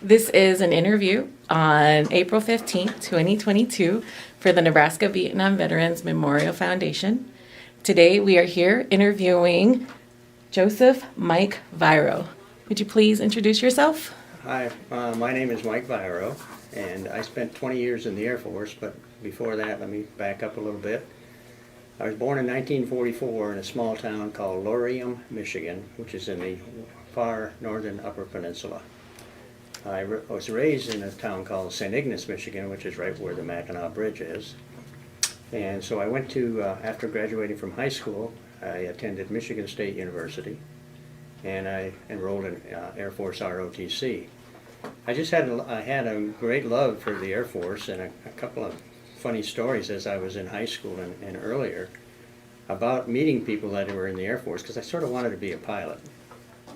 This is an interview on April 15th, 2022 for the Nebraska Vietnam Veterans Memorial Foundation. Today we are here interviewing Joseph Mike Vairo. Would you please introduce yourself? Hi, my name is Mike Vairo, and I spent 20 years in the Air Force, but before that, let me back up a little bit. I was born in 1944 in a small town called Laurium, Michigan, which is in the far northern Upper Peninsula. I was raised in a town called St. Ignace, Michigan, which is right where the Mackinac Bridge is. And so I went to, after graduating from high school, I attended Michigan State University, and I enrolled in Air Force ROTC. I had a great love for the Air Force, and a couple of funny stories as I was in high school and earlier about meeting people that were in the Air Force, because I sort of wanted to be a pilot.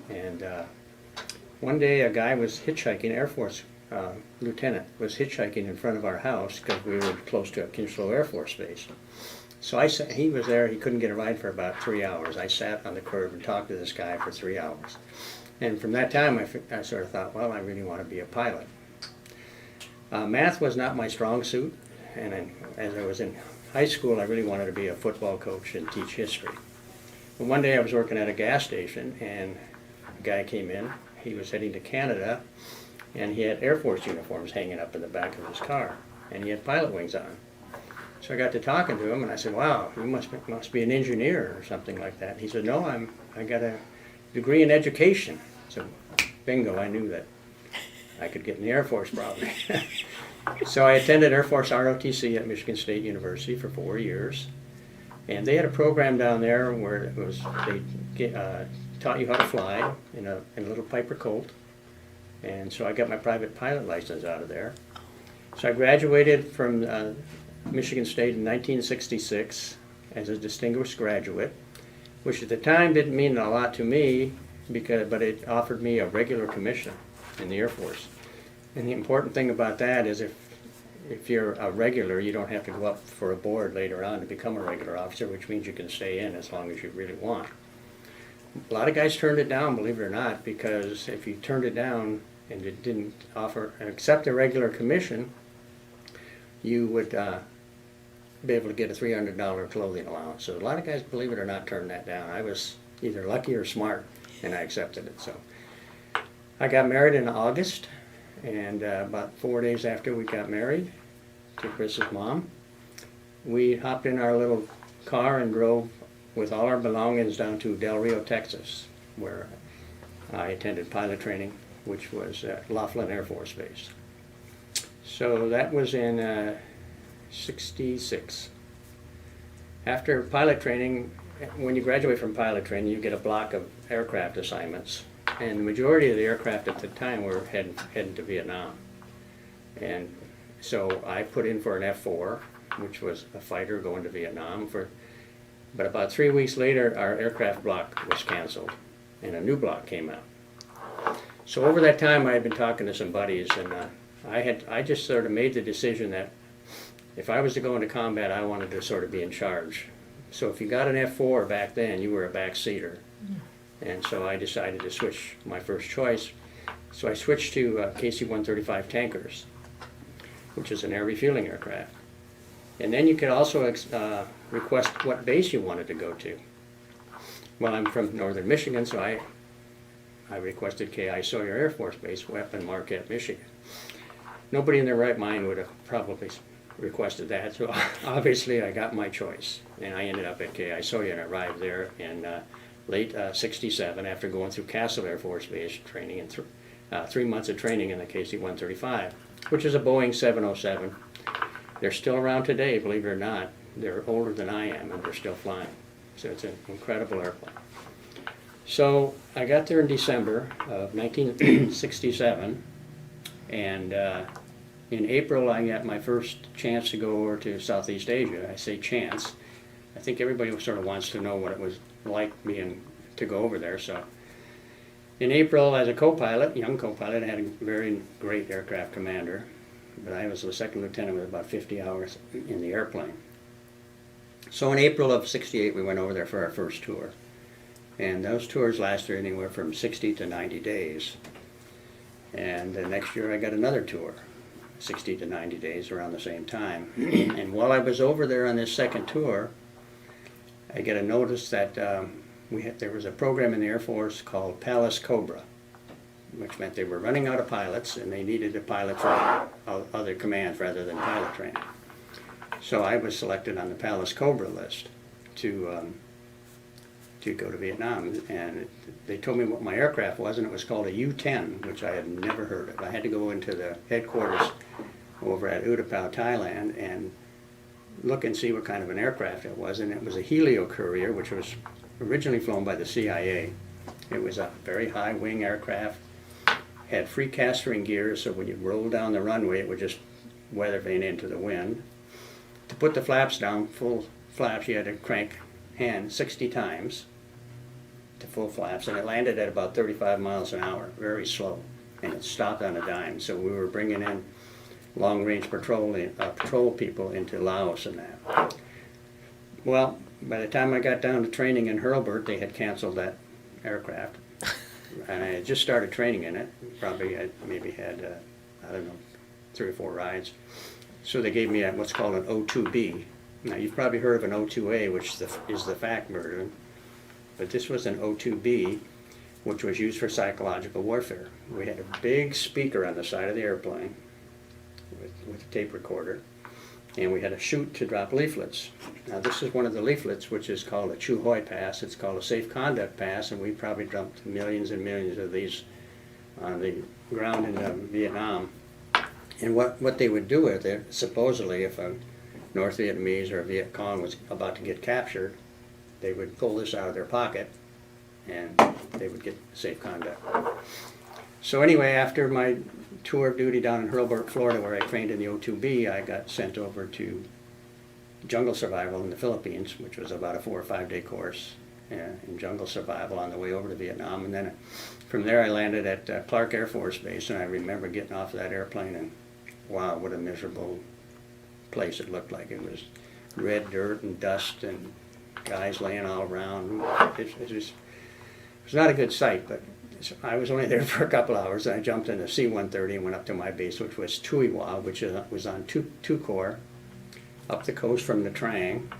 And one day a guy was hitchhiking, Air Force lieutenant was hitchhiking in front of our house because we were close to a Kinslow Air Force Base. So he was there, he couldn't get a ride for about 3 hours. I sat on the curb and talked to this guy for 3 hours. And from that time I sort of thought, well, I really want to be a pilot. Math was not my strong suit, and as I was in high school I really wanted to be a football coach and teach history. But one day I was working at a gas station and a guy came in. He was heading to Canada, and he had Air Force uniforms hanging up in the back of his car, and he had pilot wings on. So I got to talking to him, and I said, wow, you must be an engineer or something like that. He said, no, I got a degree in education. So bingo, I knew that I could get in the Air Force probably. So I attended Air Force ROTC at Michigan State University for 4 years, and they had a program down there where they taught you how to fly in a little Piper Colt, and so I got my private pilot license out of there. So I graduated from Michigan State in 1966 as a distinguished graduate, which at the time didn't mean a lot to me, but it offered me a regular commission in the Air Force. And the important thing about that is if you're a regular, you don't have to go up for a board later on to become a regular officer, which means you can stay in as long as you really want. A lot of guys turned it down, believe it or not, because if you turned it down and it didn't accept a regular commission, you would be able to get a $300 clothing allowance. So a lot of guys, believe it or not, turned that down. I was either lucky or smart, and I accepted it. So I got married in August, and about 4 days after we got married to Chris's mom, we hopped in our little car and drove with all our belongings down to Del Rio, Texas, where I attended pilot training, which was at Laughlin Air Force Base. So that was in '66. After pilot training, when you graduate from pilot training, you get a block of aircraft assignments, and the majority of the aircraft at the time were heading to Vietnam. And so I put in for an F-4, which was a fighter going to Vietnam. But about 3 weeks later, our aircraft block was canceled, and a new block came out. So over that time, I had been talking to some buddies, and I just sort of made the decision that if I was to go into combat, I wanted to sort of be in charge. So if you got an F-4 back then, you were a backseater. And so I decided to switch my first choice. So I switched to KC-135 tankers, which is an air refueling aircraft. And then you could also request what base you wanted to go to. Well, I'm from northern Michigan, so I requested K.I. Sawyer Air Force Base, Weapon, Marquette, Michigan. Nobody in their right mind would have probably requested that, so obviously I got my choice. And I ended up at K.I. Sawyer and arrived there in late '67 after going through Castle Air Force Base training and 3 months of training in the KC-135, which is a Boeing 707. They're still around today, believe it or not. They're older than I am, and they're still flying. So it's an incredible airplane. So I got there in December of 1967, and in April I got my first chance to go over to Southeast Asia. I say chance. I think everybody sort of wants to know what it was like to go over there. So in April, as a co-pilot, young co-pilot, I had a very great aircraft commander, but I was the second lieutenant with about 50 hours in the airplane. So in April of '68, we went over there for our first tour. And those tours lasted anywhere from 60 to 90 days. And the next year I got another tour, 60 to 90 days around the same time. And while I was over there on this second tour, I get a notice that there was a program in the Air Force called Palace Cobra, which meant they were running out of pilots and they needed a pilot for other commands rather than pilot training. So I was selected on the Palace Cobra list to go to Vietnam, and they told me what my aircraft was, and it was called a U-10, which I had never heard of. I had to go into the headquarters over at Utapao, Thailand, and look and see what kind of an aircraft it was, and it was a Helio Courier, which was originally flown by the CIA. It was a very high wing aircraft, had free castering gears, so when you roll down the runway it would just weather vane into the wind. To put the flaps down, full flaps, you had to crank hand 60 times to full flaps, and it landed at about 35 miles an hour, very slow, and it stopped on a dime. So we were bringing in long-range patrol people into Laos and that. Well, by the time I got down to training in Hurlburt, they had canceled that aircraft, and I had just started training in it. Probably I maybe had I don't know, 3 or 4 rides. So they gave me what's called an O2B. Now you've probably heard of an O2A, which is the FAC version, but this was an O2B, which was used for psychological warfare. We had a big speaker on the side of the airplane with a tape recorder, and we had a chute to drop leaflets. Now this is one of the leaflets, which is called a Chu Hoi Pass. It's called a Safe Conduct Pass, and we probably dumped millions and millions of these on the ground in Vietnam. And what they would do with it, supposedly if a North Vietnamese or a Viet Cong was about to get captured, they would pull this out of their pocket and they would get safe conduct. So anyway, after my tour of duty down in Hurlburt, Florida, where I trained in the O2B, I got sent over to jungle survival in the Philippines, which was about a 4 or 5 day course in jungle survival on the way over to Vietnam. And then from there I landed at Clark Air Force Base, and I remember getting off of that airplane and wow, what a miserable place it looked like. It was red dirt and dust and guys laying all around. It was not a good sight, but I was only there for a couple hours, and I jumped in a C-130 and went up to my base, which was Tui Hoa, which was on Tu Corps, up the coast from Nha Trang.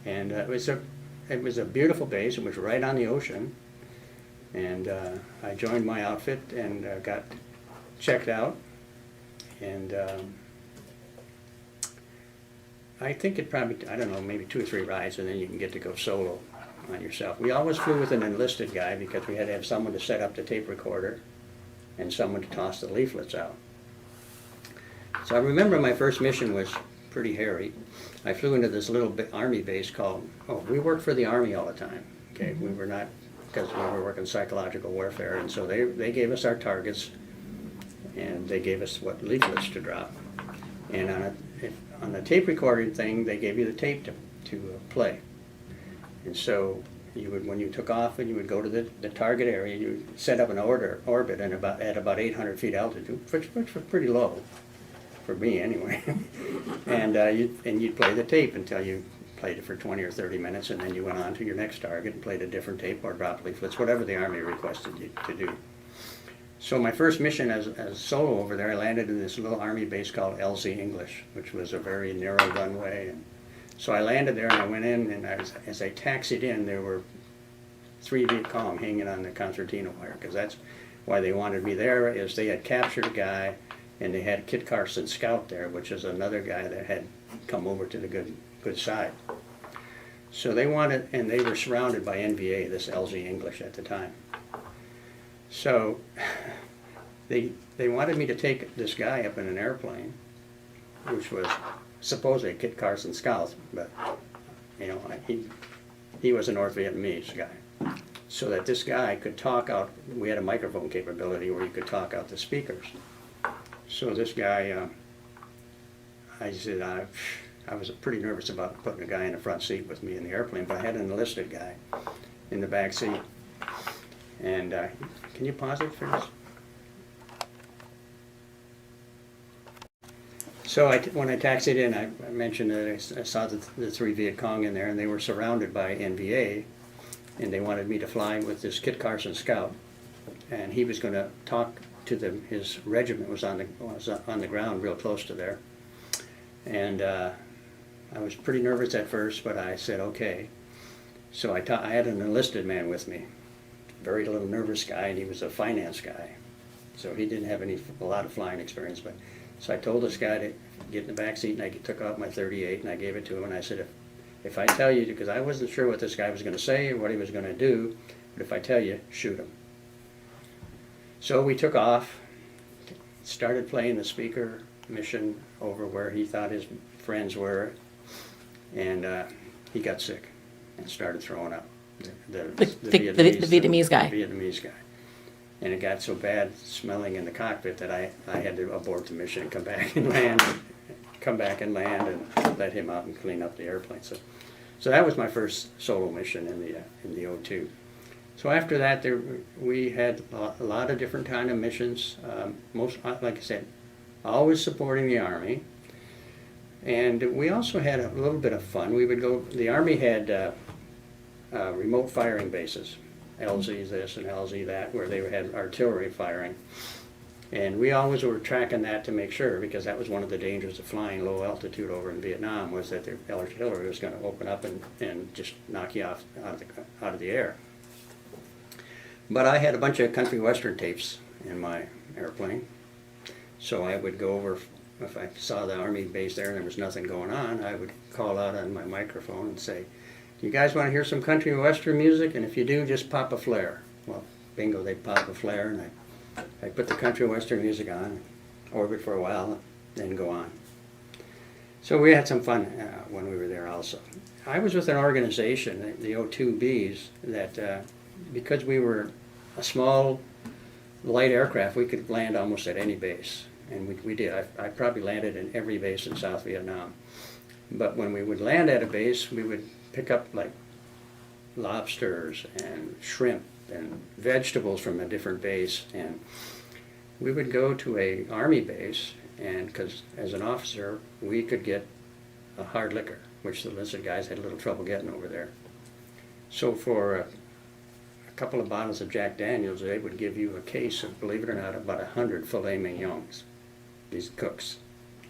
And it was a beautiful base. It was right on the ocean. And I joined my outfit and got checked out. And I think it probably, I don't know, maybe 2 or 3 rides, and then you can get to go solo on yourself. We always flew with an enlisted guy because we had to have someone to set up the tape recorder and someone to toss the leaflets out. So I remember my first mission was pretty hairy. I flew into this little army base called, we worked for the army all the time. Okay, we were not, because we were working psychological warfare, and so they gave us our targets, and they gave us what leaflets to drop. And on the tape recording thing, they gave you the tape to play. And so you would, when you took off, and you would go to the target area, you would set up an orbit and at about 800 feet altitude, which was pretty low for me anyway. And you'd play the tape until you played it for 20 or 30 minutes, and then you went on to your next target and played a different tape or dropped leaflets, whatever the Army requested you to do. So my first mission as solo over there, I landed in this little Army base called LZ English, which was a very narrow runway. And so I landed there and I went in, and as I taxied in, there were 3 Viet Cong hanging on the concertina wire, because that's why they wanted me there, is they had captured a guy, and they had Kit Carson Scout there, which is another guy that had come over to the good side. So they wanted, and they were surrounded by NVA, this LZ English at the time. So they wanted me to take this guy up in an airplane, which was supposedly a Kit Carson Scout, but you know, he was a North Vietnamese guy. So that this guy could talk out, we had a microphone capability where you could talk out the speakers. So this guy, I said, I was pretty nervous about putting a guy in the front seat with me in the airplane, but I had an enlisted guy in the back seat. And can you pause it for us? So when I taxied in, I mentioned that I saw the 3 Viet Cong in there, and they were surrounded by NVA, and they wanted me to fly with this Kit Carson Scout, and he was going to talk his regiment was on the ground real close to there. And I was pretty nervous at first, but I said okay. So I had an enlisted man with me, very little nervous guy, and he was a finance guy. So he didn't have a lot of flying experience. But so I told this guy to get in the back seat, and I took out my .38 and I gave it to him, and I said, if I tell you, because I wasn't sure what this guy was going to say or what he was going to do, but if I tell you, shoot him. So we took off, started playing the speaker mission over where he thought his friends were, and he got sick and started throwing up. The Vietnamese guy. The Vietnamese guy. And it got so bad smelling in the cockpit that I had to abort the mission and come back and land and let him out and clean up the airplane. So that was my first solo mission in the O2. So after that, we had a lot of different kind of missions. Most, like I said, always supporting the Army. And we also had a little bit of fun. We would go. The Army had remote firing bases, LZ this and LZ that, where they had artillery firing. And we always were tracking that to make sure, because that was one of the dangers of flying low altitude over in Vietnam, was that the artillery was going to open up and just knock you out of the air. But I had a bunch of country western tapes in my airplane, so I would go over, if I saw the Army base there and there was nothing going on, I would call out on my microphone and say, "Do you guys want to hear some country western music? And if you do, just pop a flare." Well, bingo, they'd pop a flare, and I put the country western music on, orbit for a while, then go on. So we had some fun when we were there also. I was with an organization, the O2Bs, that because we were a small, light aircraft, we could land almost at any base. And we did. I probably landed in every base in South Vietnam. But when we would land at a base, we would pick up like lobsters and shrimp and vegetables from a different base, and we would go to a Army base, and because as an officer we could get a hard liquor, which the enlisted guys had a little trouble getting over there. So for a couple of bottles of Jack Daniels, they would give you a case of, believe it or not, about 100 filet mignons, these cooks.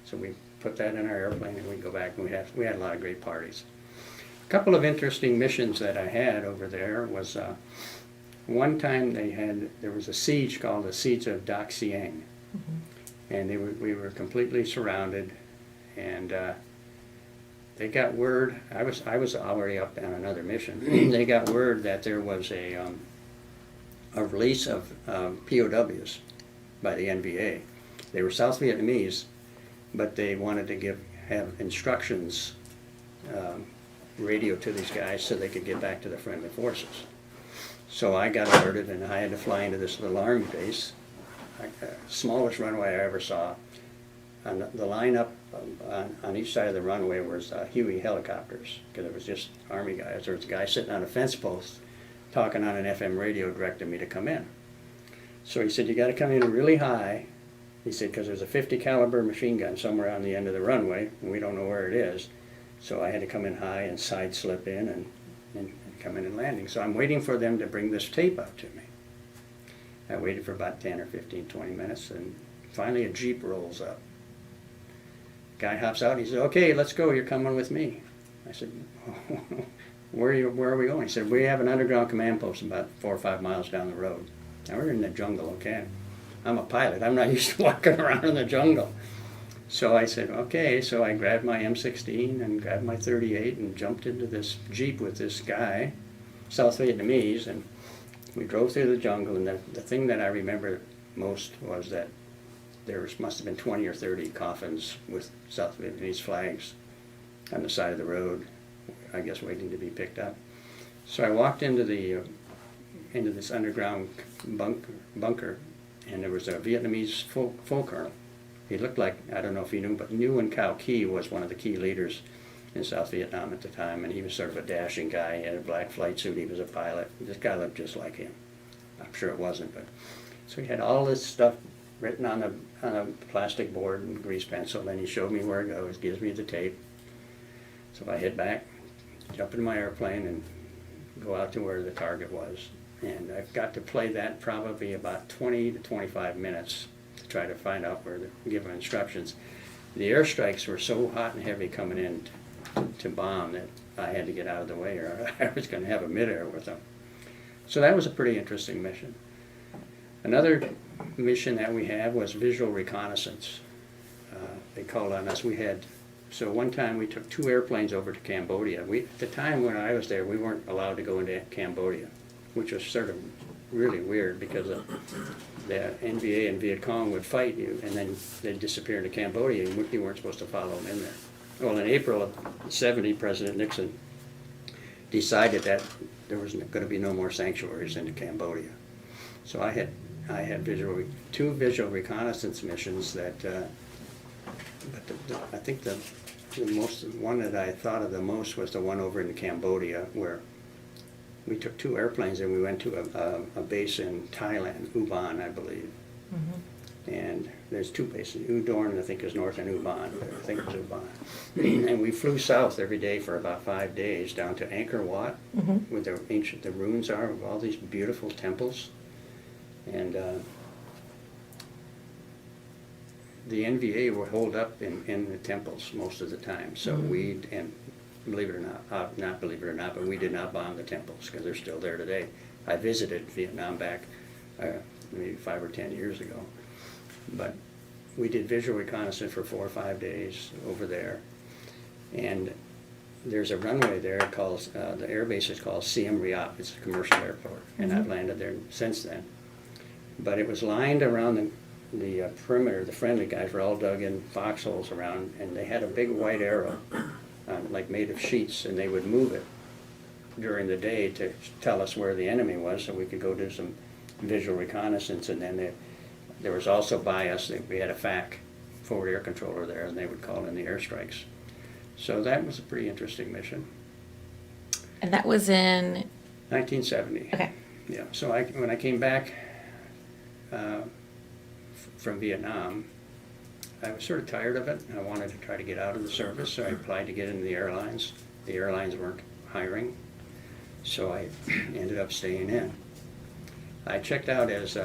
So we put that in our airplane and we'd go back, and we had a lot of great parties. A couple of interesting missions that I had over there was one time there was a siege called the Siege of Dak Siang, and we were completely surrounded, and they got word. I was already up on another mission. They got word that there was a release of POWs by the NVA. They were South Vietnamese, but they wanted to have instructions radio to these guys so they could get back to the friendly forces. So I got alerted, and I had to fly into this little Army base, smallest runway I ever saw. On the lineup on each side of the runway was Huey helicopters, because it was just Army guys. There was a guy sitting on a fence post talking on an FM radio directing me to come in. So he said, "You got to come in really high." He said, "because there's a .50 caliber machine gun somewhere on the end of the runway, and we don't know where it is." So I had to come in high and side slip in and come in and landing. So I'm waiting for them to bring this tape up to me. I waited for about 10 or 15, 20 minutes, and finally a Jeep rolls up. Guy hops out, and he said, "Okay, let's go, you're coming with me." I said, where are we going? He said, "We have an underground command post about 4 or 5 miles down the road." Now we're in the jungle, okay? I'm a pilot, I'm not used to walking around in the jungle. So I said, okay, so I grabbed my M16 and grabbed my .38 and jumped into this Jeep with this guy, South Vietnamese, and we drove through the jungle, and the thing that I remember most was that there must have been 20 or 30 coffins with South Vietnamese flags on the side of the road, I guess waiting to be picked up. So I walked into this underground bunker, and there was a Vietnamese full colonel. He looked like, I don't know if you knew, but Nguyen Cao Ky was one of the key leaders in South Vietnam at the time, and he was sort of a dashing guy. He had a black flight suit, he was a pilot. This guy looked just like him. I'm sure it wasn't, but so he had all this stuff written on a plastic board and grease pencil. Then he showed me where it goes, gives me the tape. So I head back, jump in my airplane, and go out to where the target was. And I've got to play that probably about 20 to 25 minutes to try to find out where to give them instructions. The airstrikes were so hot and heavy coming in to bomb that I had to get out of the way or I was going to have a midair with them. So that was a pretty interesting mission. Another mission that we had was visual reconnaissance. They called on us. So one time we took 2 airplanes over to Cambodia. At the time when I was there, we weren't allowed to go into Cambodia, which was sort of really weird because the NVA and Viet Cong would fight you and then they'd disappear into Cambodia and you weren't supposed to follow them in there. Well, in April of '70, President Nixon decided that there was going to be no more sanctuaries into Cambodia. So I had 2 visual reconnaissance missions that, but I think the one that I thought of the most was the one over in Cambodia where we took 2 airplanes and we went to a base in Thailand, Ubon, I believe. Mm-hmm. And there's 2 bases, Udorn, I think is north and Ubon, but I think it's Ubon. And we flew south every day for about 5 days down to Angkor Wat, mm-hmm. where the ruins are of all these beautiful temples. And the NVA were holed up in the temples most of the time. So mm-hmm. and believe it or not, not believe it or not, but we did not bomb the temples because they're still there today. I visited Vietnam back maybe 5 or 10 years ago. But we did visual reconnaissance for 4 or 5 days over there. And there's a runway there called, the air base is called Siem Reap. It's a commercial airport. And mm-hmm. I've landed there since then. But it was lined around the perimeter. The friendly guys were all dug in foxholes around, and they had a big white arrow, like made of sheets, and they would move it during the day to tell us where the enemy was so we could go do some visual reconnaissance. And then there was also by us, we had a FAC, forward air controller there, and they would call in the airstrikes. So that was a pretty interesting mission. And that was in? 1970. Okay. Yeah, so when I came back from Vietnam, I was sort of tired of it. I wanted to try to get out of the service, so I applied to get into the airlines. The airlines weren't hiring, so I ended up staying in. I checked out as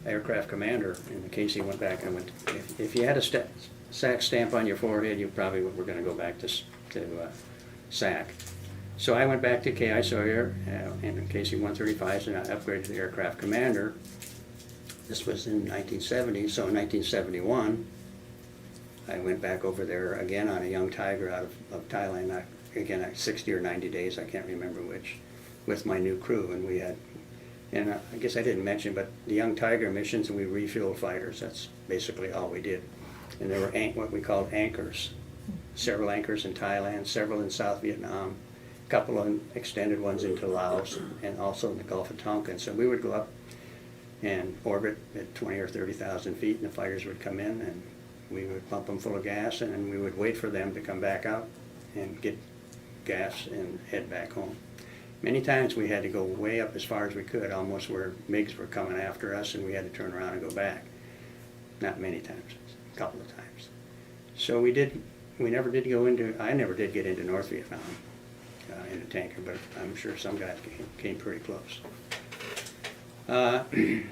aircraft commander, and the KC went back and went, if you had a SAC stamp on your forehead, you probably were going to go back to SAC. So I went back to KI Sawyer and KC-135s, and I upgraded to aircraft commander. This was in 1970, so in 1971, I went back over there again on a Young Tiger out of Thailand, again, 60 or 90 days, I can't remember which, with my new crew, and we had, and I guess I didn't mention, but the Young Tiger missions, we refueled fighters. That's basically all we did. And there were what we called anchors, several anchors in Thailand, several in South Vietnam, a couple of extended ones into Laos, and also in the Gulf of Tonkin. So we would go up and orbit at 20 or 30,000 feet, and the fighters would come in, and we would pump them full of gas, and then we would wait for them to come back out and get gas and head back home. Many times we had to go way up as far as we could, almost where MiGs were coming after us, and we had to turn around and go back. Not many times, a couple of times. So I never did get into North Vietnam in a tanker, but I'm sure some guys came pretty close.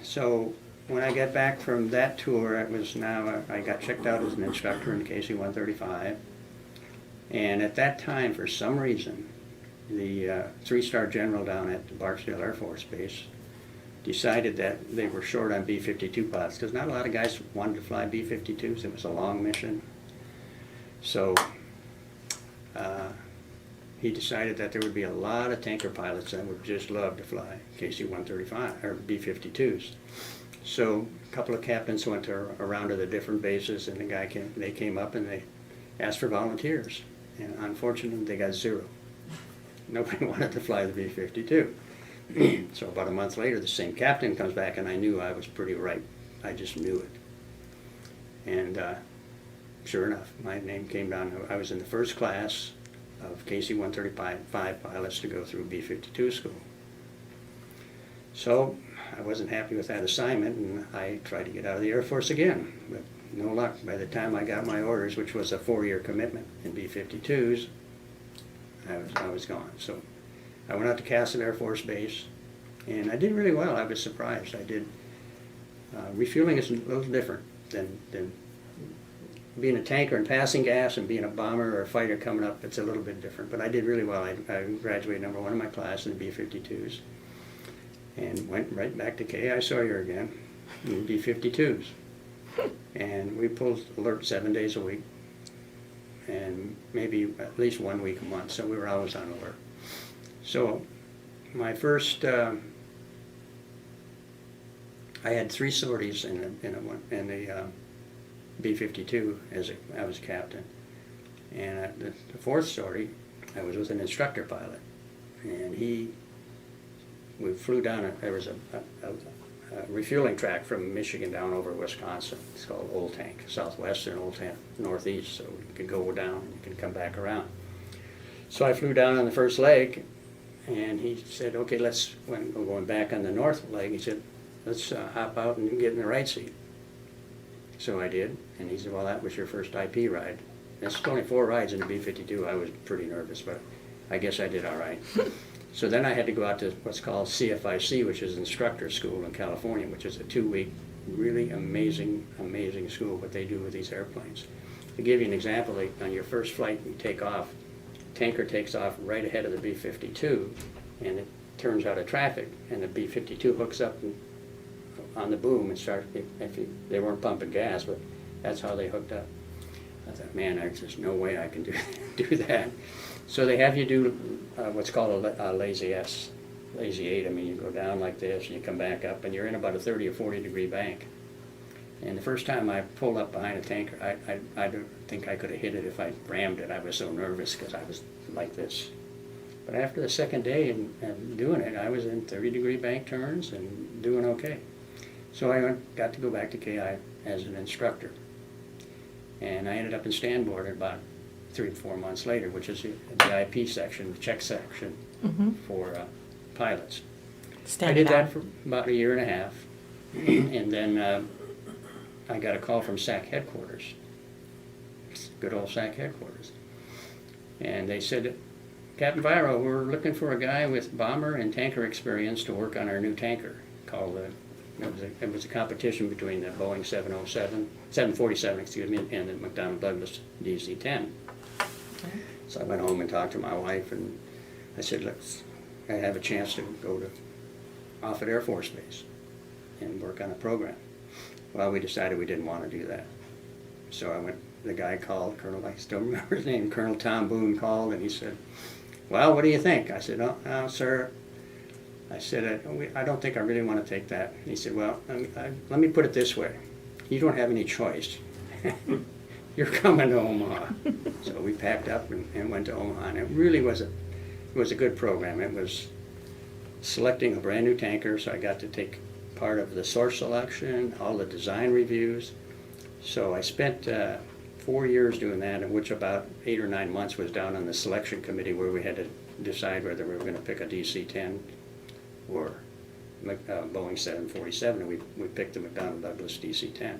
So when I got back from that tour, I got checked out as an instructor in KC-135, and at that time, for some reason, the 3-star general down at Barksdale Air Force Base decided that they were short on B-52 pilots, because not a lot of guys wanted to fly B-52s. It was a long mission. So he decided that there would be a lot of tanker pilots that would just love to fly KC-135 or B-52s. So a couple of captains went around to the different bases, and they came up and they asked for volunteers. And unfortunately, they got 0. Nobody wanted to fly the B-52. So about a month later, the same captain comes back, and I knew I was pretty right. I just knew it. And sure enough, my name came down. I was in the first class of KC-135 pilots to go through B-52 school. So I wasn't happy with that assignment, and I tried to get out of the Air Force again, but no luck. By the time I got my orders, which was a 4-year commitment in B-52s, I was gone. So I went out to Castle Air Force Base, And I did really well. I was surprised. I did. Refueling is a little different than being a tanker and passing gas, and being a bomber or a fighter coming up. It's a little bit different. But I did really well. I graduated #1 in my class in the B-52s, and went right back to K.I. Sawyer again in B-52s. And we pulled alert 7 days a week, and maybe at least 1 week a month, so we were always on alert. So my first, I had 3 sorties in the B-52 as I was captain, and at the 4th sortie I was with an instructor pilot, and we flew down. There was a refueling track from Michigan down over Wisconsin. It's called Old Tank, Southwest and Old Tank Northeast, so you can go down and you can come back around. So I flew down on the first leg, and he said, okay, when we're going back on the north leg, he said, let's hop out and get in the right seat. So I did, and he said, well, that was your first IP ride. That's only 4 rides in the B-52. I was pretty nervous, but I guess I did all right. So then I had to go out to what's called CFIC, which is instructor school in California, which is a 2-week, really amazing school, what they do with these airplanes. To give you an example, on your first flight you take off, tanker takes off right ahead of the B-52, and it turns out of traffic, and the B-52 hooks up on the boom and starts, they weren't pumping gas, but that's how they hooked up. I thought, man, there's just no way I can do that. So they have you do what's called a lazy 8. I mean, you go down like this and you come back up, and you're in about a 30 or 40 degree bank. And the first time I pulled up behind a tanker, I don't think I could have hit it if I rammed it. I was so nervous because I was like this. But after the second day and doing it, I was in 30 degree bank turns and doing okay. So I got to go back to KI as an instructor. And I ended up in Stanboard about 3 or 4 months later, which is the IP section, the check section for pilots. I did that for about 1.5 years, and then I got a call from SAC headquarters, good old SAC headquarters, and they said, Captain Vairo, we're looking for a guy with bomber and tanker experience to work on our new tanker called it was a competition between the Boeing 747, and the McDonnell Douglas DC-10. Okay. So I went home and talked to my wife, and I said, I have a chance to go to Offutt Air Force Base and work on a program. Well, we decided we didn't want to do that. So I went, the guy called, I still remember his name, Colonel Tom Boone called, and he said, well, what do you think? I said, no, sir. I said, I don't think I really want to take that. And he said, well, let me put it this way. You don't have any choice. You're coming to Omaha. So we packed up and went to Omaha. And it really was a good program. It was selecting a brand new tanker, so I got to take part of the source selection, all the design reviews. So I spent 4 years doing that, in which about 8 or 9 months was down on the selection committee where we had to decide whether we were going to pick a DC-10 or Boeing 747, and we picked the McDonnell Douglas DC-10.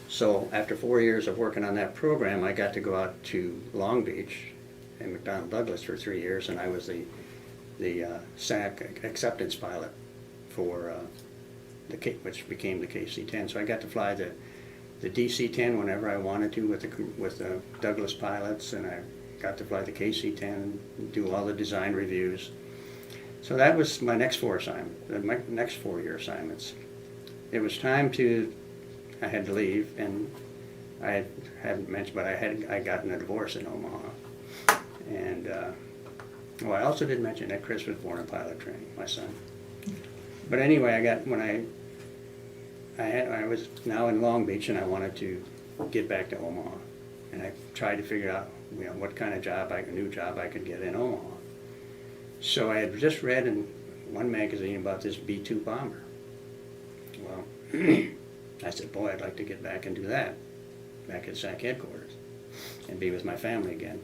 So after 4 years of working on that program, I got to go out to Long Beach and McDonnell Douglas for 3 years, and I was the SAC acceptance pilot for which became the KC-10. So I got to fly the DC-10 whenever I wanted to with the Douglas pilots, and I got to fly the KC-10 and do all the design reviews. So that was my next 4 assignments, my next 4-year assignments. It was time I had to leave, and I hadn't mentioned, but I gotten a divorce in Omaha. And, I also didn't mention that Chris was born in pilot training, my son. But anyway, I was now in Long Beach, and I wanted to get back to Omaha. And I tried to figure out, what kind of new job I could get in Omaha. So I had just read in one magazine about this B-2 bomber. Well, I said, boy, I'd like to get back and do that, back at SAC headquarters, and be with my family again.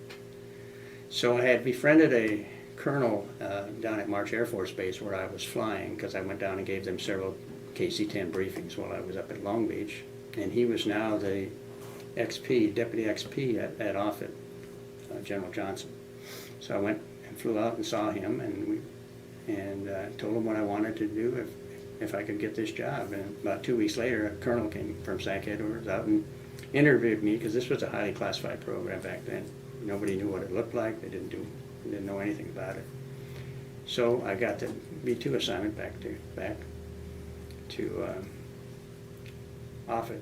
So I had befriended a colonel down at March Air Force Base where I was flying, because I went down and gave them several KC-10 briefings while I was up at Long Beach, and he was now the deputy XP at Offutt, General Johnson. So I went and flew out and saw him, and told him what I wanted to do if I could get this job. And about 2 weeks later, a colonel came from SAC headquarters out and interviewed me, because this was a highly classified program back then. Nobody knew what it looked like. They didn't know anything about it. So I got the B2 assignment back to Offutt.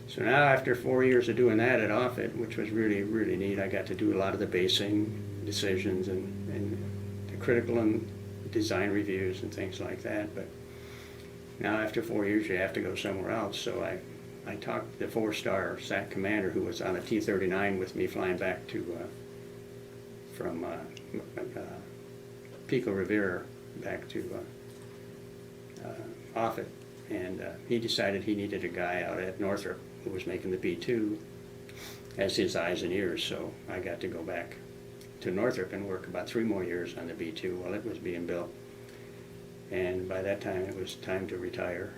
So now, after 4 years of doing that at Offutt, which was really, really neat, I got to do a lot of the basing decisions and the curriculum design reviews and things like that. But now, after 4 years, you have to go somewhere else. So I talked to the 4-star SAC commander, who was on a T-39 with me flying back from Pico Rivera back to Offutt, and he decided he needed a guy out at Northrop who was making the B2 as his eyes and ears. So I got to go back to Northrop and work about 3 more years on the B2 while it was being built. And by that time, it was time to retire.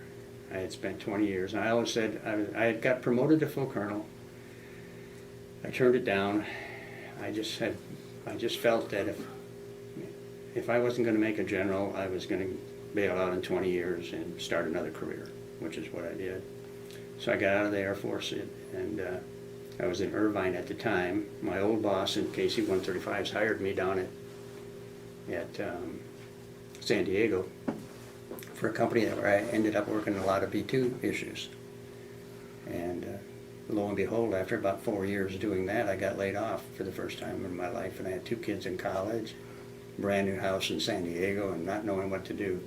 I had spent 20 years, and I always said I had got promoted to full colonel. I turned it down. I just felt that if I wasn't going to make a general, I was going to bail out in 20 years and start another career, which is what I did. So I got out of the Air Force, and I was in Irvine at the time. My old boss in KC-135s hired me down at San Diego for a company where I ended up working a lot of B2 issues. And lo and behold, after about 4 years doing that, I got laid off for the first time in my life, and I had 2 kids in college, brand new house in San Diego, and not knowing what to do.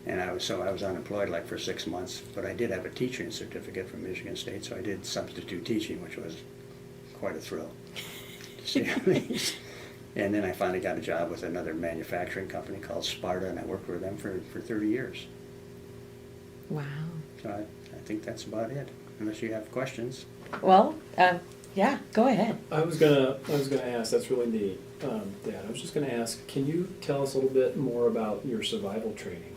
And I was unemployed like for 6 months, but I did have a teaching certificate from Michigan State, so I did substitute teaching, which was quite a thrill, to say the least. And then I finally got a job with another manufacturing company called Sparta, and I worked with them for 30 years. Wow. So I think that's about it, unless you have questions. Well, yeah, go ahead. I was gonna ask. That's really neat, Dad. I was just gonna ask. Can you tell us a little bit more about your survival training,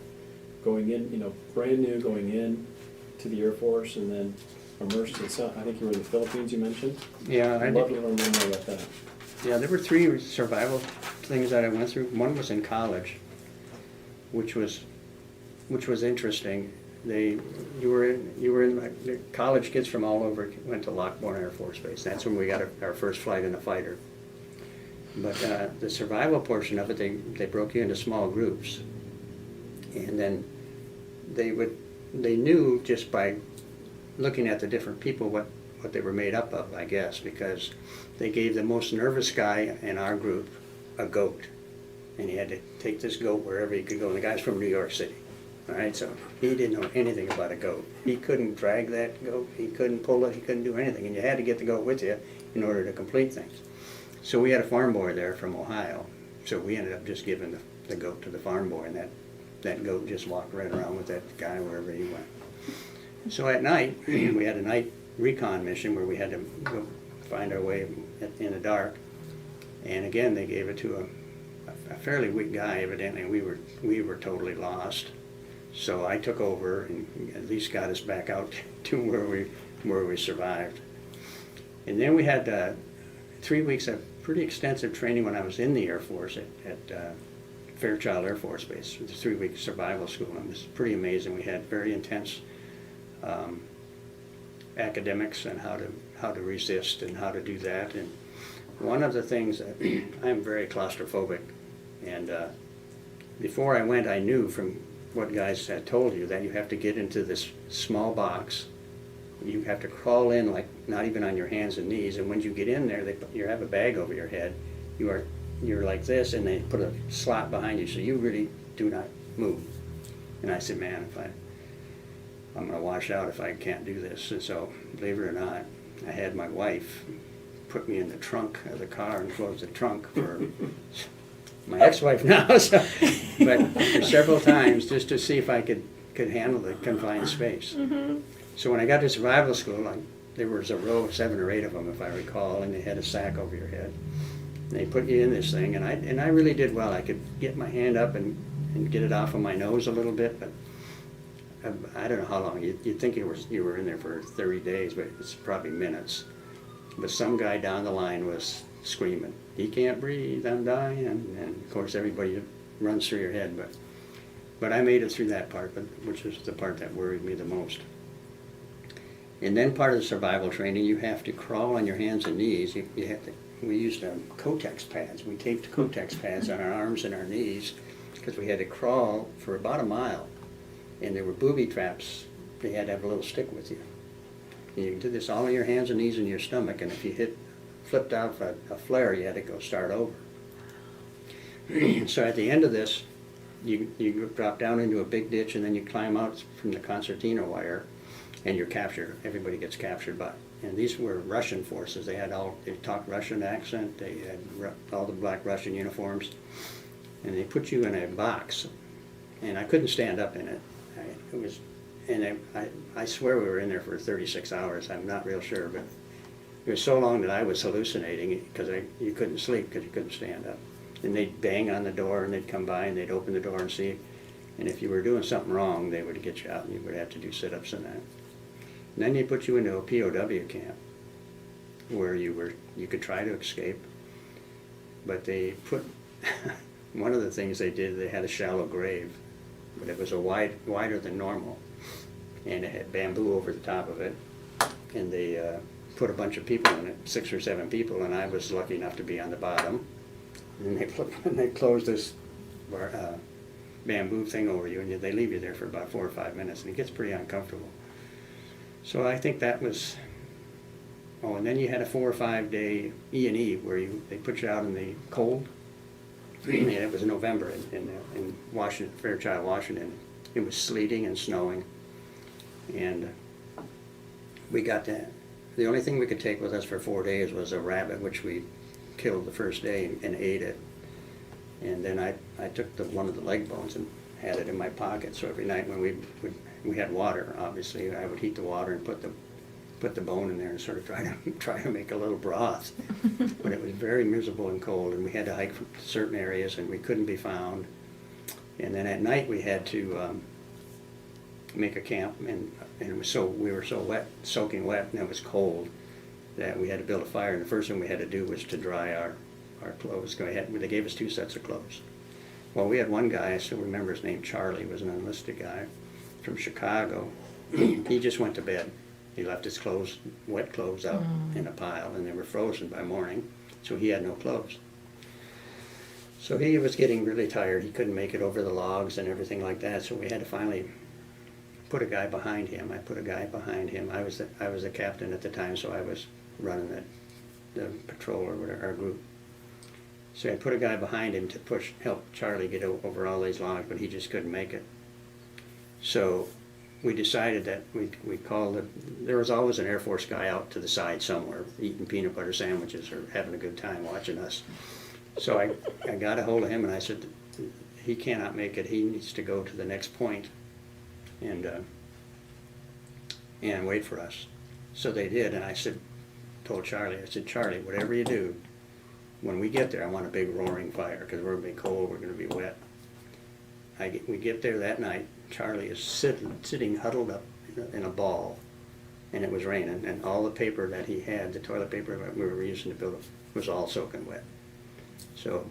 going in? Brand new, going in to the Air Force, and then immersed in some. I think you were in the Philippines. You mentioned. Yeah, I'd love to learn more about that. Yeah, there were 3 survival things that I went through. One was in college, which was interesting. You were in college kids from all over went to Lockbourne Air Force Base. That's when we got our first flight in a fighter. But the survival portion of it, they broke you into small groups, and then they knew just by looking at the different people what they were made up of, I guess, because they gave the most nervous guy in our group a goat, and he had to take this goat wherever he could go. And the guy's from New York City, all right, so he didn't know anything about a goat. He couldn't drag that goat, he couldn't pull it, he couldn't do anything, and you had to get the goat with you in order to complete things. So we had a farm boy there from Ohio, so we ended up just giving the goat to the farm boy, and that goat just walked right around with that guy wherever he went. So at night, we had a night recon mission where we had to go find our way in the dark, and again they gave it to a fairly weak guy evidently, and we were totally lost. So I took over and at least got us back out to where we survived. And then we had 3 weeks of pretty extensive training when I was in the Air Force at Fairchild Air Force Base, with a 3-week survival school, and it was pretty amazing. We had very intense academics and how to resist and how to do that. And one of the things that I'm very claustrophobic, and before I went, I knew from what guys had told you that you have to get into this small box. You have to crawl in like not even on your hands and knees, and when you get in there, you have a bag over your head. You're like this, and they put a slot behind you, so you really do not move. And I said, man, I'm going to wash out if I can't do this. And so, believe it or not, I had my wife put me in the trunk of the car and close the trunk for my ex-wife now. So, but for several times, just to see if I could handle the confined space. Mm-hmm. So when I got to survival school, there was a row of 7 or 8 of them, if I recall, and they had a sack over your head. And they put you in this thing, and I really did well. I could get my hand up and get it off of my nose a little bit, but I don't know how long. You'd think you were in there for 30 days, but it's probably minutes. But some guy down the line was screaming, "He can't breathe, I'm dying." And of course everybody runs through your head. But I made it through that part, which is the part that worried me the most. And then part of the survival training, you have to crawl on your hands and knees. We used Kotex pads. We taped Kotex pads on our arms and our knees because we had to crawl for about a mile. And there were booby traps. They had to have a little stick with you. And you did this all on your hands and knees and your stomach, and if you flipped out a flare, you had to go start over. So at the end of this, you drop down into a big ditch, and then you climb out from the concertina wire, and you're captured. Everybody gets captured by. And these were Russian forces. They talked Russian accent. They had all the black Russian uniforms, and they put you in a box. And I couldn't stand up in it. I swear we were in there for 36 hours. I'm not real sure, but it was so long that I was hallucinating because you couldn't sleep because you couldn't stand up. And they'd bang on the door, and they'd come by, and they'd open the door and see. And if you were doing something wrong, they would get you out, and you would have to do sit-ups and that. And then they put you into a POW camp where you could try to escape. But they put, one of the things they did, they had a shallow grave, but it was wider than normal. And it had bamboo over the top of it. And they put a bunch of people in it, 6 or 7 people, and I was lucky enough to be on the bottom. And they close this bamboo thing over you, and they leave you there for about 4 or 5 minutes, and it gets pretty uncomfortable. So I think that was, and then you had a 4 or 5 day E&E where they put you out in the cold. And it was November in Washington, Fairchild, Washington. It was sleeting and snowing, and we got that. The only thing we could take with us for 4 days was a rabbit, which we killed the first day and ate it. And then I took one of the leg bones and had it in my pocket. So every night when we had water, obviously, I would heat the water and put the bone in there and sort of try to make a little broth. But it was very miserable and cold, and we had to hike from certain areas, and we couldn't be found. And then at night we had to make a camp, and we were so wet, soaking wet, and it was cold, that we had to build a fire. And the first thing we had to do was to dry our clothes. They gave us 2 sets of clothes. Well, we had one guy, I still remember his name, Charlie, was an enlisted guy from Chicago. He just went to bed. He left his wet clothes out in a pile, and they were frozen by morning, so he had no clothes. So he was getting really tired. He couldn't make it over the logs and everything like that, so we had to finally put a guy behind him. I put a guy behind him. I was the captain at the time, so I was running the patrol or whatever, our group. So I put a guy behind him to help Charlie get over all these logs, but he just couldn't make it. So we decided that we called there was always an Air Force guy out to the side somewhere, eating peanut butter sandwiches or having a good time watching us. So I got a hold of him, and I said, he cannot make it. He needs to go to the next point and wait for us. So they did, and I told Charlie, Charlie, whatever you do, when we get there, I want a big roaring fire, because we're going to be cold, we're going to be wet. We get there that night. Charlie is sitting huddled up in a ball, and it was raining, and all the paper that he had, the toilet paper that we were using to build it, was all soaking wet. So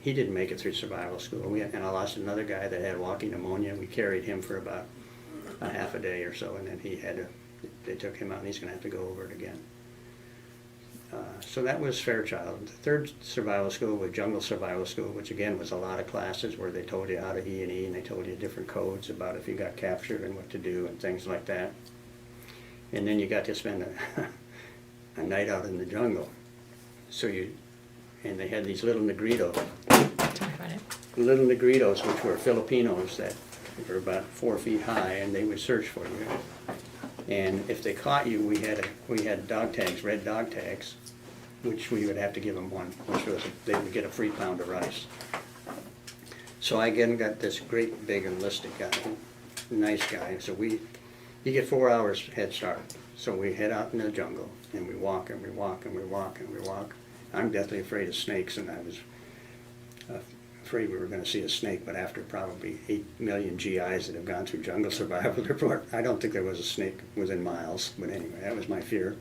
he didn't make it through survival school. And I lost another guy that had walking pneumonia. We carried him for about a half a day or so, and then they took him out, and he's going to have to go over it again. So that was Fairchild. The third survival school was Jungle Survival School, which again was a lot of classes where they told you how to E&E, and they told you different codes about if you got captured and what to do and things like that. And then you got to spend a night out in the jungle. And they had these little negritos. Talk about it. Little negritos, which were Filipinos that were about 4 feet high, and they would search for you. And if they caught you, we had dog tags, red dog tags, which we would have to give them one, which was they would get a free pound of rice. So I again got this great big enlisted guy, nice guy. So you get 4 hours head start. So we head out into the jungle, and we walk and we walk and we walk and we walk. I'm deathly afraid of snakes, and I was afraid we were going to see a snake, but after probably 8 million GIs that have gone through jungle survival report, I don't think there was a snake within miles. But anyway, that was my fear.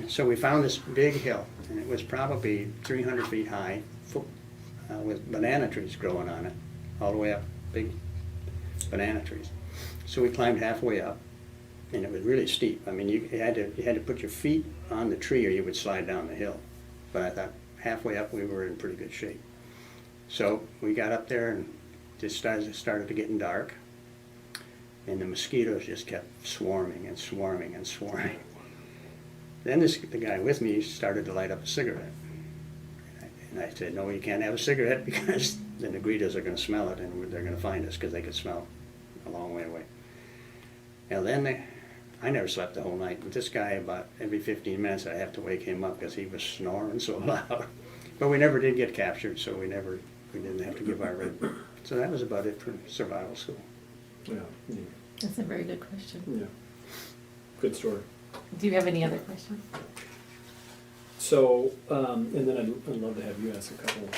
So we found this big hill, and it was probably 300 feet high, with banana trees growing on it, all the way up, big banana trees. So we climbed halfway up, and it was really steep. I mean, you had to put your feet on the tree or you would slide down the hill. But I thought halfway up we were in pretty good shape. So we got up there and it started to getting dark, and the mosquitoes just kept swarming and swarming and swarming. Then the guy with me started to light up a cigarette. And I said, no, you can't have a cigarette because the negritos are going to smell it and they're going to find us because they could smell a long way away. And then I never slept the whole night. But this guy, about every 15 minutes, I have to wake him up because he was snoring so loud. But we never did get captured, so we didn't have to give our red. So that was about it for survival school. Yeah. Yeah. That's a very good question. Yeah. Good story. Do you have any other questions? So, and then I'd love to have you ask a couple.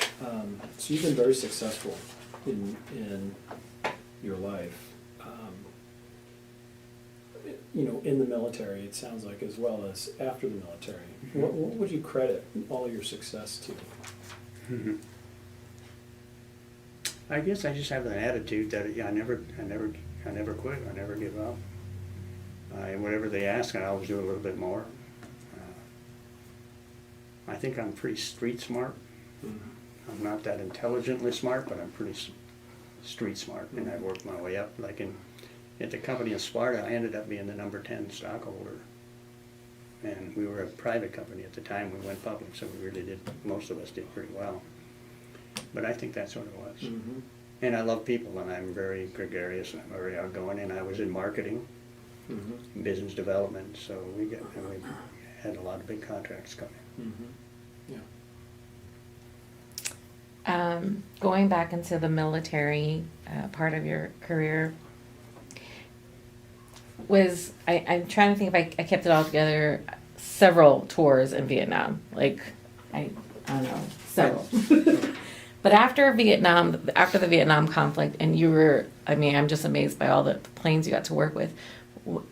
So you've been very successful in your life. You know, in the military, it sounds like, as well as after the military. Mm-hmm. What would you credit all your success to? Mm-hmm. I guess I just have an attitude that I never quit. I never give up. Whatever they ask, I always do a little bit more. I think I'm pretty street smart. Mm-hmm. I'm not that intelligently smart, but I'm pretty street smart, and I worked my way up. Like at the company in Sparta, I ended up being the number 10 stockholder. And we were a private company at the time. We went public, so we really did, most of us did pretty well. But I think that's what it was. Mm-hmm. And I love people, and I'm very gregarious, and I'm very outgoing, and I was in marketing, Mm-hmm. business development, so we had a lot of big contracts coming. Mm-hmm. Yeah. Going back into the military part of your career, I'm trying to think if I kept it all together, several tours in Vietnam. Like, I don't know, several. But after the Vietnam conflict, and I'm just amazed by all the planes you got to work with.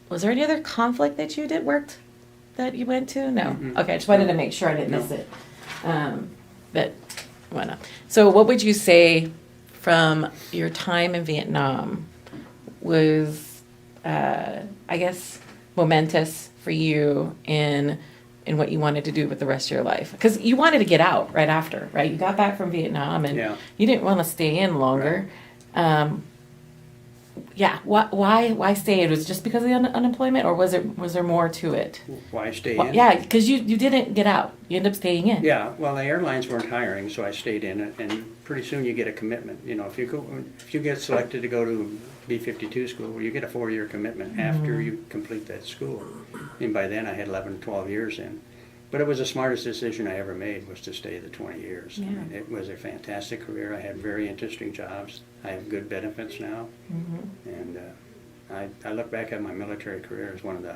Was there any other conflict that you you went to? No. Mm-mm. Okay, I just wanted to make sure I didn't No. miss it. But why not? So, what would you say from your time in Vietnam was, I guess, momentous for you in what you wanted to do with the rest of your life? Because you wanted to get out right after, right? You got back from Vietnam and Yeah. you didn't want to stay in longer. Yeah. Why stay? It was just because of the unemployment, or was there more to it? Why stay in? Yeah, because you didn't get out. You ended up staying in. Yeah, well, the airlines weren't hiring, so I stayed in it, and pretty soon you get a commitment. You know, if you get selected to go to B-52 school, you get a 4-year commitment after you complete that school. And by then I had 11, 12 years in. But it was the smartest decision I ever made, was to stay the 20 years. Yeah. I mean, it was a fantastic career. I had very interesting jobs. I have good benefits now. Mm-hmm. And I look back at my military career as one of the,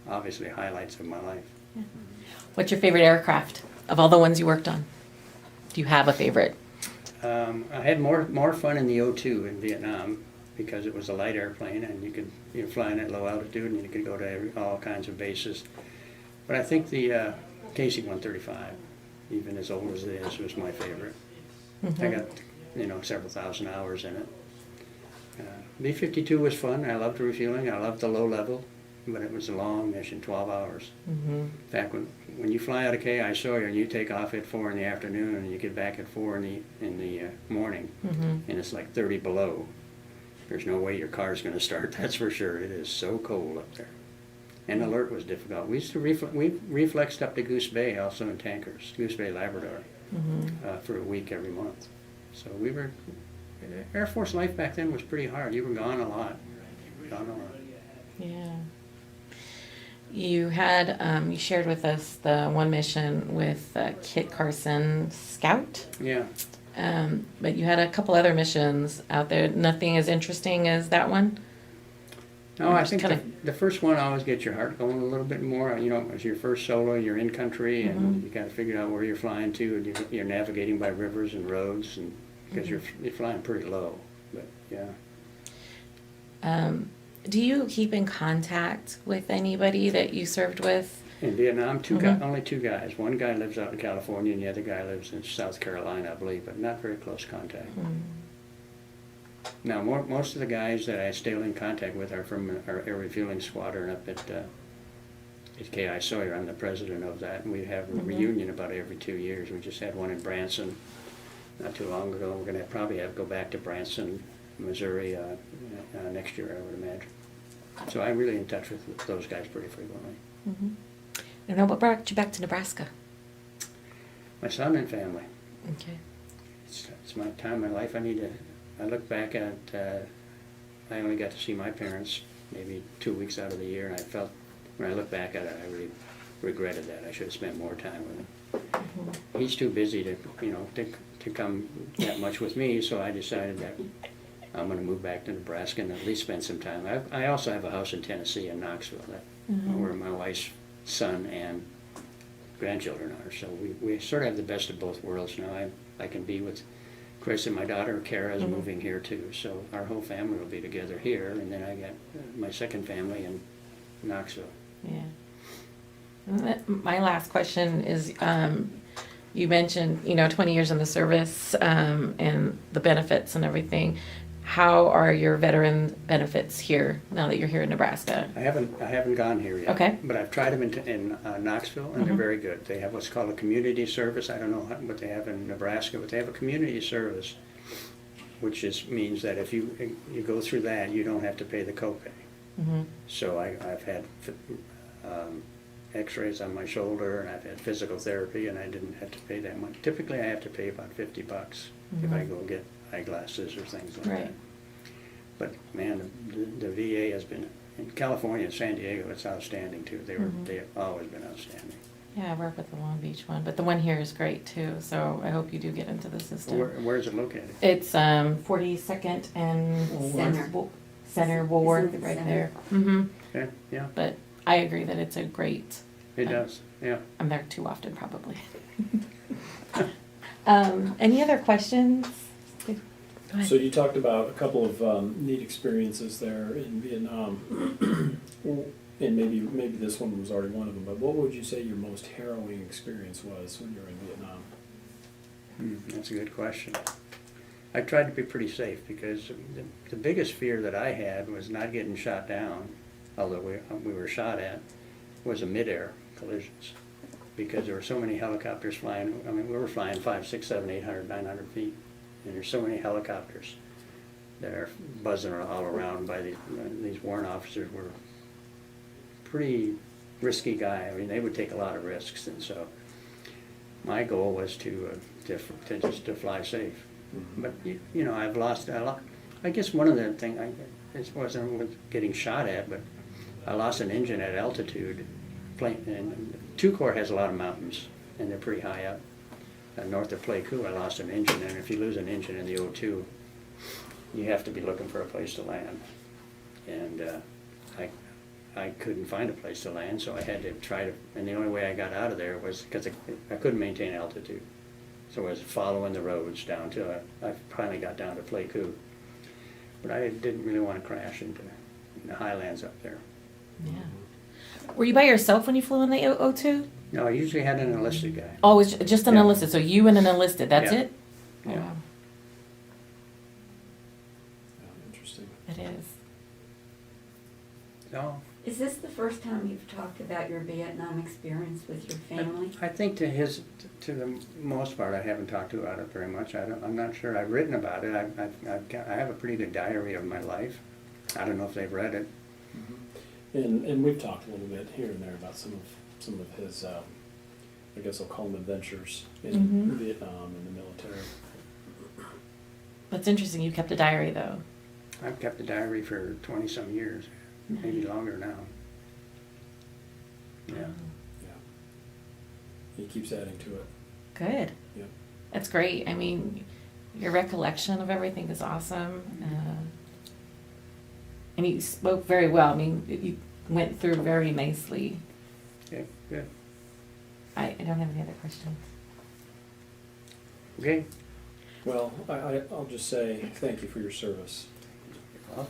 obviously, highlights of my life. What's your favorite aircraft of all the ones you worked on? Do you have a favorite? I had more fun in the O2 in Vietnam because it was a light airplane and you fly in at low altitude and you could go to all kinds of bases. But I think the KC-135, even as old as it is, was my favorite. Mm-hmm. I got several thousand hours in it. B-52 was fun. I loved refueling. I loved the low level, but it was a long mission, 12 hours. Mm-hmm. In fact, when you fly out of KI Sawyer and you take off at 4 in the afternoon and you get back at 4 in the morning, Mm-hmm. and it's like 30 below, there's no way your car's going to start. That's for sure. It is so cold up there. And alert was difficult. We used to we reflexed up to Goose Bay, also in tankers, Goose Bay, Labrador, Mm-hmm. for a week every month. So Air Force life back then was pretty hard. You were gone a lot. Yeah. You had you shared with us the one mission with Kit Carson Scout. Yeah. But you had a couple other missions out there. Nothing as interesting as that one? No, I think Kinda- the first one always gets your heart going a little bit more. You know, it's your first solo, you're in country, and you got to figure out where you're flying to, and you're navigating by rivers and roads, and because you're flying pretty low. But yeah. Do you keep in contact with anybody that you served with In Vietnam, only two guys. One guy lives out in California, and the other guy lives in South Carolina, I believe, but not very close contact. Now, most of the guys that I still in contact with are from our air refueling squadron up at K.I. Sawyer. I'm the president of that, and we have a reunion about every 2 years. We just had one in Branson not too long ago. We're going to probably go back to Branson, Missouri next year, I would imagine. So I'm really in touch with those guys pretty frequently. And now, what brought you back to Nebraska? My son and family. Okay. It's my time in life. I look back at, I only got to see my parents maybe 2 weeks out of the year, and I felt, when I look back at it, I really regretted that. I should have spent more time with him. He's too busy to come that much with me, so I decided that I'm going to move back to Nebraska and at least spend some time. I also have a house in Tennessee in Knoxville, where my wife's son and grandchildren are. So we sort of have the best of both worlds now. I can be with Chris, and my daughter Kara is moving here too. So our whole family will be together here, and then I got my second family in Knoxville. Yeah. My last question is, you mentioned 20 years in the service and the benefits and everything. How are your veteran benefits here now that you're here in Nebraska? I haven't gone here yet. Okay. But I've tried them in Knoxville, and they're very good. They have what's called a community service. I don't know what they have in Nebraska, but they have a community service, which means that if you go through that, you don't have to pay the copay. So I've had X-rays on my shoulder, and I've had physical therapy, and I didn't have to pay that much. Typically, I have to pay about $50 if I go get eyeglasses or things like that. But man, the VA has been, in California and San Diego, it's outstanding too. They've always been outstanding. Yeah, I work with the Long Beach one, but the one here is great too. So I hope you do get into the system. Where is it located? It's 42nd and Center Ward right there. Yeah, yeah. But I agree that it's a great. It does. Yeah. I'm there too often, probably. Any other questions? Go ahead. So you talked about a couple of neat experiences there in Vietnam, and maybe this one was already one of them. But what would you say your most harrowing experience was when you were in Vietnam? That's a good question. I tried to be pretty safe because the biggest fear that I had was not getting shot down, although we were shot at, was a mid-air collisions, because there were so many helicopters flying. I mean, we were flying 500, 600, 700, 800, 900 feet, and there's so many helicopters that are buzzing all around by these warrant officers were pretty risky guy. I mean, they would take a lot of risks, and so my goal was to just fly safe. But I've lost a lot. I guess one of the things, it wasn't with getting shot at, but I lost an engine at altitude. And Two Corps has a lot of mountains, and they're pretty high up. North of Pleiku, I lost an engine, and if you lose an engine in the O2, you have to be looking for a place to land. And I couldn't find a place to land, so I had to try to, and the only way I got out of there was because I couldn't maintain altitude. So I was following the roads down till I finally got down to Pleiku. But I didn't really want to crash into the highlands up there. Yeah. Were you by yourself when you flew in the O2? No, I usually had an enlisted guy. Oh, it's just an Yeah. enlisted. So you and an enlisted. That's Yeah. it? Yeah. Wow. Interesting. It is. No, Is this the first time you've talked about your Vietnam experience with your family? I think to the most part, I haven't talked about it very much. I'm not sure. I've written about it. I have a pretty good diary of my life. I don't know if they've read it. And we've talked a little bit here and there about some of his, I guess I'll call them adventures in Vietnam and the military. That's interesting. You kept a diary, though. I've kept a diary for 20-some years, maybe longer now. Yeah. Yeah. He keeps adding to it. Good. Yeah. That's great. I mean, your recollection of everything is awesome. And you spoke very well. I mean, you went through very nicely. Okay, good. I don't have any other questions. Okay. Well, I'll just say thank you for your service. Well,